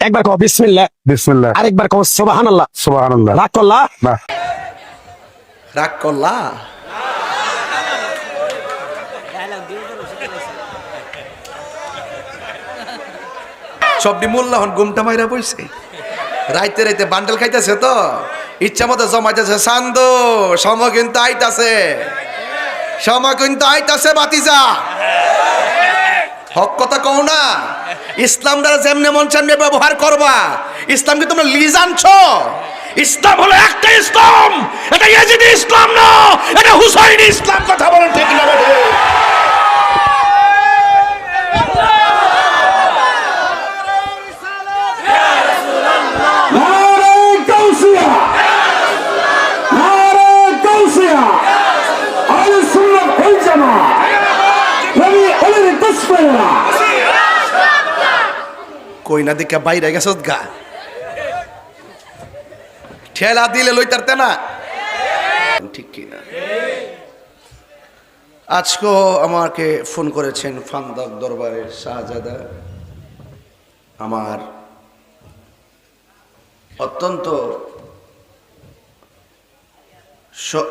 একবার কও বিসমিল্লাহ। বিসমিল্লাহ। আরেকবার কও সুবহানাল্লাহ। সুবহানাল্লাহ। রাগ করলা? না। রাগ করলা? সবটি মূল্যহন ঘুমটা মাইরা বইছে, রাইতে রাইতে বান্ডেল খাইতেছে তো ইচ্ছা মতো জমাইতেছে। চান্দ সময় কিন্তু আইতাছে, সময় কিন্তু আইতাছে বাতিজা, হক কথা কও না। ইসলাম দ্বারা যেমনে মন সামনে ব্যবহার করবা। ইসলাম কি তোমরা লিজ আনছো? ইসলাম হলো একটা ইসলাম, এটা ইয়াজিদি ইসলাম না, এটা হুসাইনি ইসলাম। কথা বলেন ঠিক না বেঠিক? কইনা দিকে বাইরে গেছ গা, ঠেলা দিলে লইতারতে না, ঠিক কিনা? আজকেও আমাকে ফোন করেছেন ফান্দাক দরবারের শাহজাদা, আমার অত্যন্ত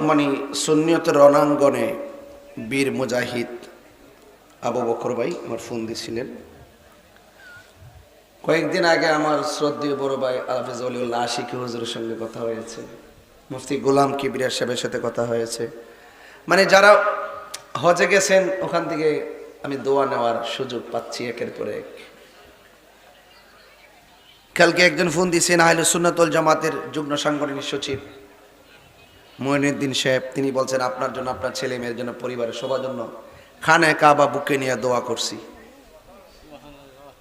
মানে সুন্নিয়তের রণাঙ্গনে বীর মুজাহিদ আবু বকর ভাই আমার ফোন দিছিলেন। কয়েকদিন আগে আমার শ্রদ্ধেয় বড় ভাই হাফেজ ওলিউল্লাহ আশিকি হুজুরের সঙ্গে কথা হয়েছে, মুফতি গোলাম কিবরিয়া সাহেবের সাথে কথা হয়েছে। মানে যারা হজে গেছেন ওখান থেকে আমি দোয়া নেওয়ার সুযোগ পাচ্ছি একের পর এক। কালকে একজন ফোন দিয়েছেন আহলে সুন্নাত ওয়াল জামাতের যুগ্ম সাংগঠনিক সচিব মঈনুদ্দিন সাহেব, তিনি বলছেন আপনার জন্য, আপনার ছেলে মেয়ের জন্য, পরিবারের সবার জন্য খানে কাবা বুকে নিয়ে দোয়া করছি।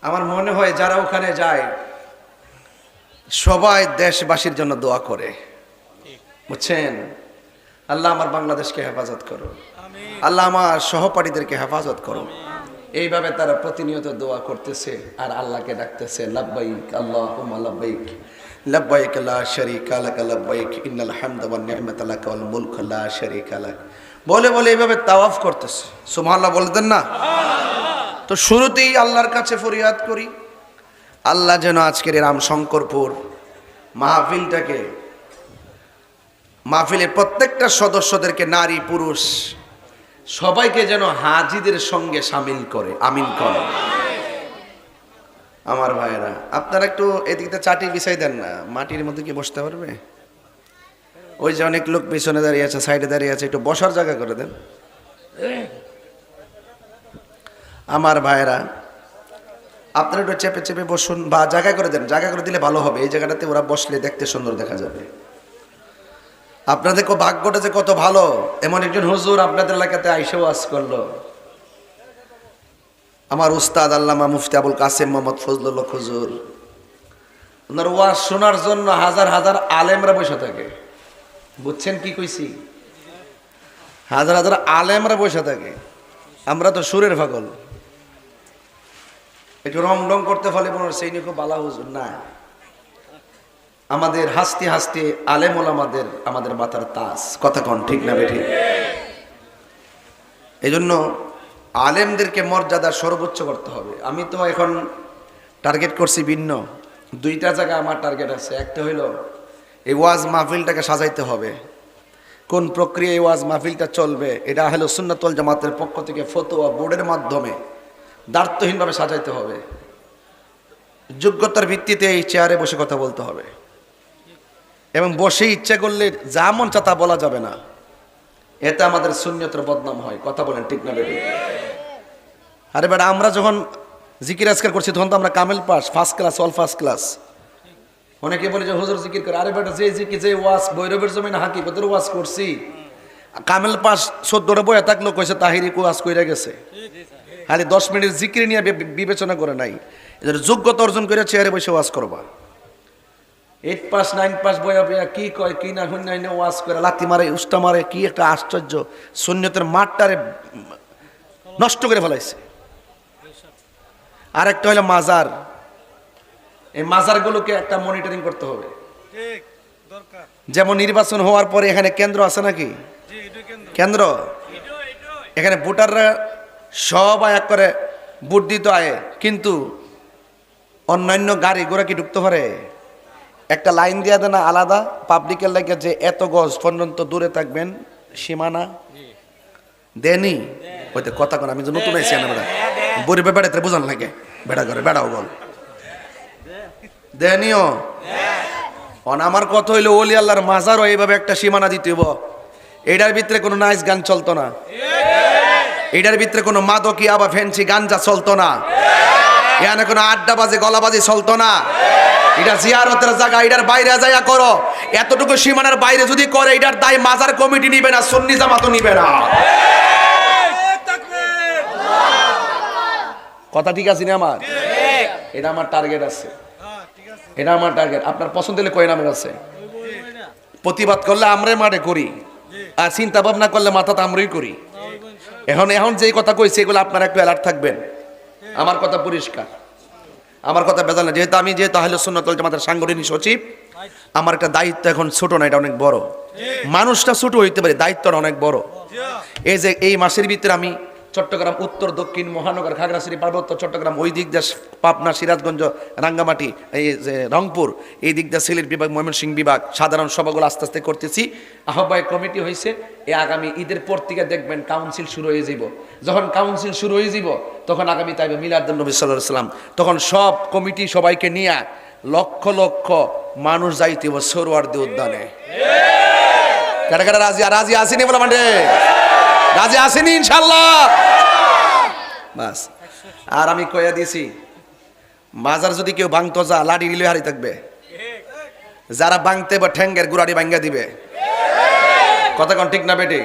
আমার মনে হয় যারা ওখানে যায় সবাই দেশবাসীর জন্য দোয়া করে, বুঝছেন? আল্লাহ আমার বাংলাদেশকে হেফাজত করো, আল্লাহ আমার সহপাঠীদেরকে হেফাজত করো। এইভাবে তারা প্রতিনিয়ত দোয়া করতেছে আর আল্লাহকে ডাকতেছে লাব্বাইক আল্লাহুম্মা লাব্বাইক, লাব্বাইক লা শারীকা লাক লাব্বাইক, ইন্নাল হামদা ওয়ান নি'মাতা লাক ওয়াল মুলক লা শারীকা লাক বলে বলে এইভাবে তাওয়াফ করতেছে। সুবহানাল্লাহ বলতেন না? তো শুরুতেই আল্লাহর কাছে ফরিয়াদ করি, আল্লাহ যেন আজকের রামশঙ্করপুর মাহফিলটাকে, মাহফিলের প্রত্যেকটা সদস্যদেরকে, নারী পুরুষ সবাইকে যেন হাজিদের সঙ্গে সামিল করে, আমিন করে। আমার ভাইয়েরা আপনারা একটু এদিকটা চাটি বিছাই দেন না, মাটির মধ্যে কি বসতে পারবে? ওই যে অনেক লোক পিছনে দাঁড়িয়ে আছে, সাইডে দাঁড়িয়ে আছে, একটু বসার জায়গা করে দেন। আমার ভাইয়েরা আপনারা একটু চেপে চেপে বসুন বা জায়গা করে দেন, জায়গা করে দিলে ভালো হবে। এই জায়গাটাতে ওরা বসলে দেখতে সুন্দর দেখা যাবে। আপনাদের ভাগ্যটা যে কত ভালো, এমন একজন হুজুর আপনাদের এলাকাতে আইসা ওয়াজ করলো। আমার উস্তাদ আল্লামা মুফতি আবুল কাসেম মোহাম্মদ ফজলুল হক হুজুর, ওনার ওয়াজ শোনার জন্য হাজার হাজার আলেমরা বসে থাকে। বুঝছেন কি কইছি? হাজার হাজার আলেমরা বসে থাকে। আমরা তো সুরের পাগল, একটু রং ডং করতে ফলে মনে সেই নিয়ে খুব বালা হুজুর না। আমাদের হাসতে হাসতে আলেম ওলামাদের আমাদের মাথার তাজ, কথা কন ঠিক না বেঠিক? এই জন্য আলেমদেরকে মর্যাদা সর্বোচ্চ করতে হবে। আমি তো এখন টার্গেট করছি ভিন্ন দুইটা জায়গা আমার টার্গেট আছে। একটা হইল এই ওয়াজ মাহফিলটাকে সাজাইতে হবে। কোন প্রক্রিয়ায় ওয়াজ মাহফিলটা চলবে এটা আহলে সুন্নাত ওয়াল জামাতের পক্ষ থেকে ফতোয়া বোর্ডের মাধ্যমে দায়িত্বহীনভাবে সাজাইতে হবে। যোগ্যতার ভিত্তিতে এই চেয়ারে বসে কথা বলতে হবে এবং বসে ইচ্ছা করলে যা মন চা তা বলা যাবে না। এতে আমাদের সুন্নিয়তের বদনাম হয়। কথা বলেন ঠিক না বেঠিক? আরে বেটা, আমরা যখন জিকির আজকার করছি তখন তো আমরা কামেল pass, first class, all first class. অনেকে বলে যে হুজুর জিকির করে। আরে বেটা, যে জিকির, যে ওয়াজ ভৈরবের জমিন হাকিকতের ওয়াজ করছি, কামেল পাস 14টা বইয়া থাকলো কইছে তাহিরি ওয়াজ কইরা গেছে। খালি 10 মিনিট জিকির নিয়ে বিবেচনা করে নাই। এদের যোগ্যতা অর্জন করে চেয়ারে বসে ওয়াজ করবা। 8 পাস 9 পাস বইয়া বইয়া কি কয় কি না শুনে ওয়াজ করে লাথি মারে, উষ্টা মারে, কি একটা আশ্চর্য! সুন্নিয়তের মাঠটারে নষ্ট করে ফেলাইছে। আর একটা হলো মাজার। এই মাজারগুলোকে একটা মনিটরিং করতে হবে। যেমন নির্বাচন হওয়ার পরে এখানে কেন্দ্র আছে নাকি? কেন্দ্র, এখানে ভোটাররা সবাই এক করে ভোট দিতে আয়, কিন্তু অন্যান্য গাড়ি ঘোড়া কি ঢুকতে পারে? একটা লাইন দিয়ে দেন না আলাদা, পাবলিকের লাগে যে এত গজ পর্যন্ত দূরে থাকবেন সীমানা দেনি। ওইতে কথা কোন আমি যে নতুন আইছি না বেড়া বড়ি বেড়াতে বোঝান লাগে বেড়া করে বেড়াও বল দেনিও অন আমার কথা হইলো ওলি আল্লাহর মাজারও এইভাবে একটা সীমানা দিতে হইব। এটার ভিতরে কোনো নাইস গান চলতো না, এটার ভিতরে কোনো মাদকিয়া বা ফ্যান্সি গাঞ্জা চলতো না, এখানে কোনো আড্ডাবাজি গলাবাজি চলতো না। এটা জিয়ারতের জায়গা, এটার বাইরে যাইয়া করো। এতটুকু সীমানার বাইরে যদি করে এটার দায় মাজার কমিটি নিবে না, সুন্নি জামাতও নিবে না। কথা ঠিক আছে না আমার? এটা আমার টার্গেট আছে, এটা আমার টার্গেট। আপনার পছন্দ হলে কয় নামের আছে? প্রতিবাদ করলে আমরাই মাঠে করি, আর চিন্তা ভাবনা করলে মাথাতে আমরাই করি। এখন যে কথা কইছে এগুলো আপনারা একটু অ্যালার্ট থাকবেন। আমার কথা পরিষ্কার, আমার কথা বেজাল না। যেহেতু আমি আহলে সুন্নাত ওয়াল জামাতের সাংগঠনিক সচিব, আমার একটা দায়িত্ব এখন ছোট না, এটা অনেক বড়। মানুষটা ছোট হইতে পারে, দায়িত্বটা অনেক বড়। এই যে এই মাসের ভিতরে আমি চট্টগ্রাম উত্তর দক্ষিণ মহানগর খাগড়াছড়ি পার্বত্য চট্টগ্রাম, ওই দিক দিয়ে পাবনা সিরাজগঞ্জ রাঙ্গামাটি, এই যে রংপুর, এই দিক দিয়ে সিলেট বিভাগ ময়মনসিংহ বিভাগ সাধারণ সভাগুলো আস্তে আস্তে করতেছি। আহ্বায়ক কমিটি হয়েছে। এই আগামী ঈদের পর থেকে দেখবেন কাউন্সিল শুরু হয়ে যাব। যখন কাউন্সিল শুরু হয়ে যাব তখন আগামী তাইবে মিলাদুন নবী সাল্লাল্লাহু আলাইহি ওয়াসাল্লাম, তখন সব কমিটি সবাইকে নিয়ে লক্ষ লক্ষ মানুষ যাইতে হবে সোহরাওয়ার্দী উদ্যানে। কারা কারা রাজি আসেনি বলা মানে রাজি আসেনি ইনশাল্লাহ? বাস। আর আমি কইয়া দিছি মাজার যদি কেউ ভাঙতো যা লাঠি দিলে হারি থাকবে, যারা ভাঙতে বা ঠ্যাঙ্গের গুড়াটি ভাঙ্গা দিবে। কথা কোন ঠিক না বেটি?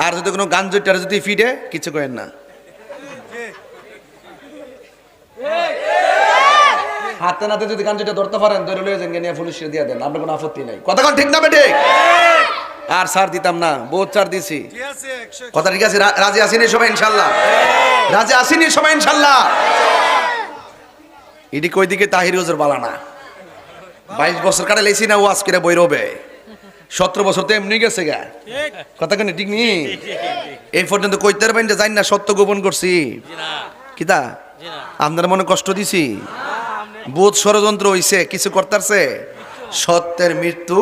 আর যদি কোনো গান জুটার যদি ফিডে কিছু করেন না, হাতে নাতে যদি গান জুটা ধরতে পারেন ধরে লয়ে যান নিয়ে পুলিশে দিয়ে দেন, আপনার কোনো আপত্তি নাই। কথা কোন ঠিক না বেটি? আর ছাড় দিতাম না, বহুত ছাড় দিছি। কথা ঠিক আছে? রাজি আসেনি সবাই ইনশাল্লাহ? রাজি আসেনি সবাই ইনশাল্লাহ? এটি কই দিকে তাহির হুজুর বালানা 22 বছর কাটে লেছি না, ও আজকে বই রবে 17 বছর তো এমনি গেছে গা। কথা কেন ঠিক নি? এই পর্যন্ত কইতে পারবেন যে জানি না সত্য গোপন করছি কিতা? আপনার মনে কষ্ট দিছি? বহুত ষড়যন্ত্র হইছে, কিছু করতেছে। সত্যের মৃত্যু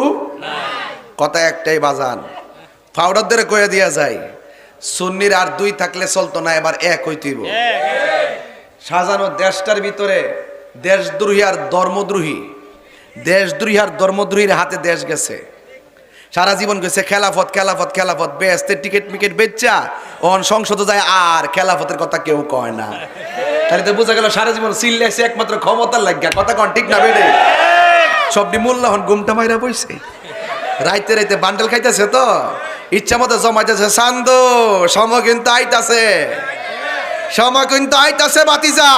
কথা একটাই বাজান, পাউডার ধরে কয়ে দিয়া যায় সুন্নির আর দুই থাকলে চলতো না, এবার এক হইতেইব। সাজানো দেশটার ভিতরে দেশদ্রোহী আর ধর্মদ্রোহী, দেশদ্রোহী আর ধর্মদ্রোহীর হাতে দেশ গেছে। সারা জীবন গেছে খেলাফত খেলাফত খেলাফত, বেস্তের টিকিট মিকেট বেচা অন সংসদে যায় আর খেলাফতের কথা কেউ কয় না। তাহলে তো বোঝা গেল সারা জীবন চিল্লাইছে একমাত্র ক্ষমতার লাগিয়া। কথা কন ঠিক না বেড়ে? সবটি মূল্য হন গুমটা মাইরা বইছে, রাইতে রাইতে বান্ডেল খাইতেছে, তো ইচ্ছা মতো জমাইতেছে। চান্দু সময় কিন্তু আইতাছে, সময় কিন্তু আইতাছে বাতিজা।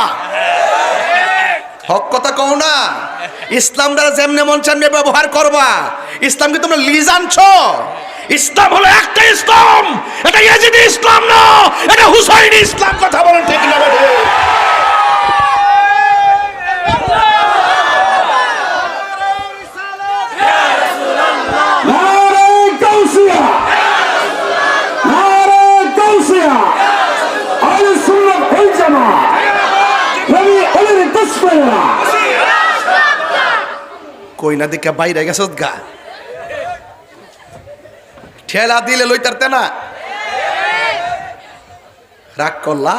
হক কথা কও না। ইসলাম দ্বারা যেমনে মন চামনে ব্যবহার করবা। ইসলাম কি তোমরা লিজ আনছো? ইসলাম হলো একটা ইসলাম, এটা ইয়াজিদি ইসলাম না, এটা হুসাইনি ইসলাম। কথা বলেন ঠিক না বেঠে? কই না দেখে বাইরে গেছত গা, ঠেলা দিলে লইতারতে না, রাগ করলা।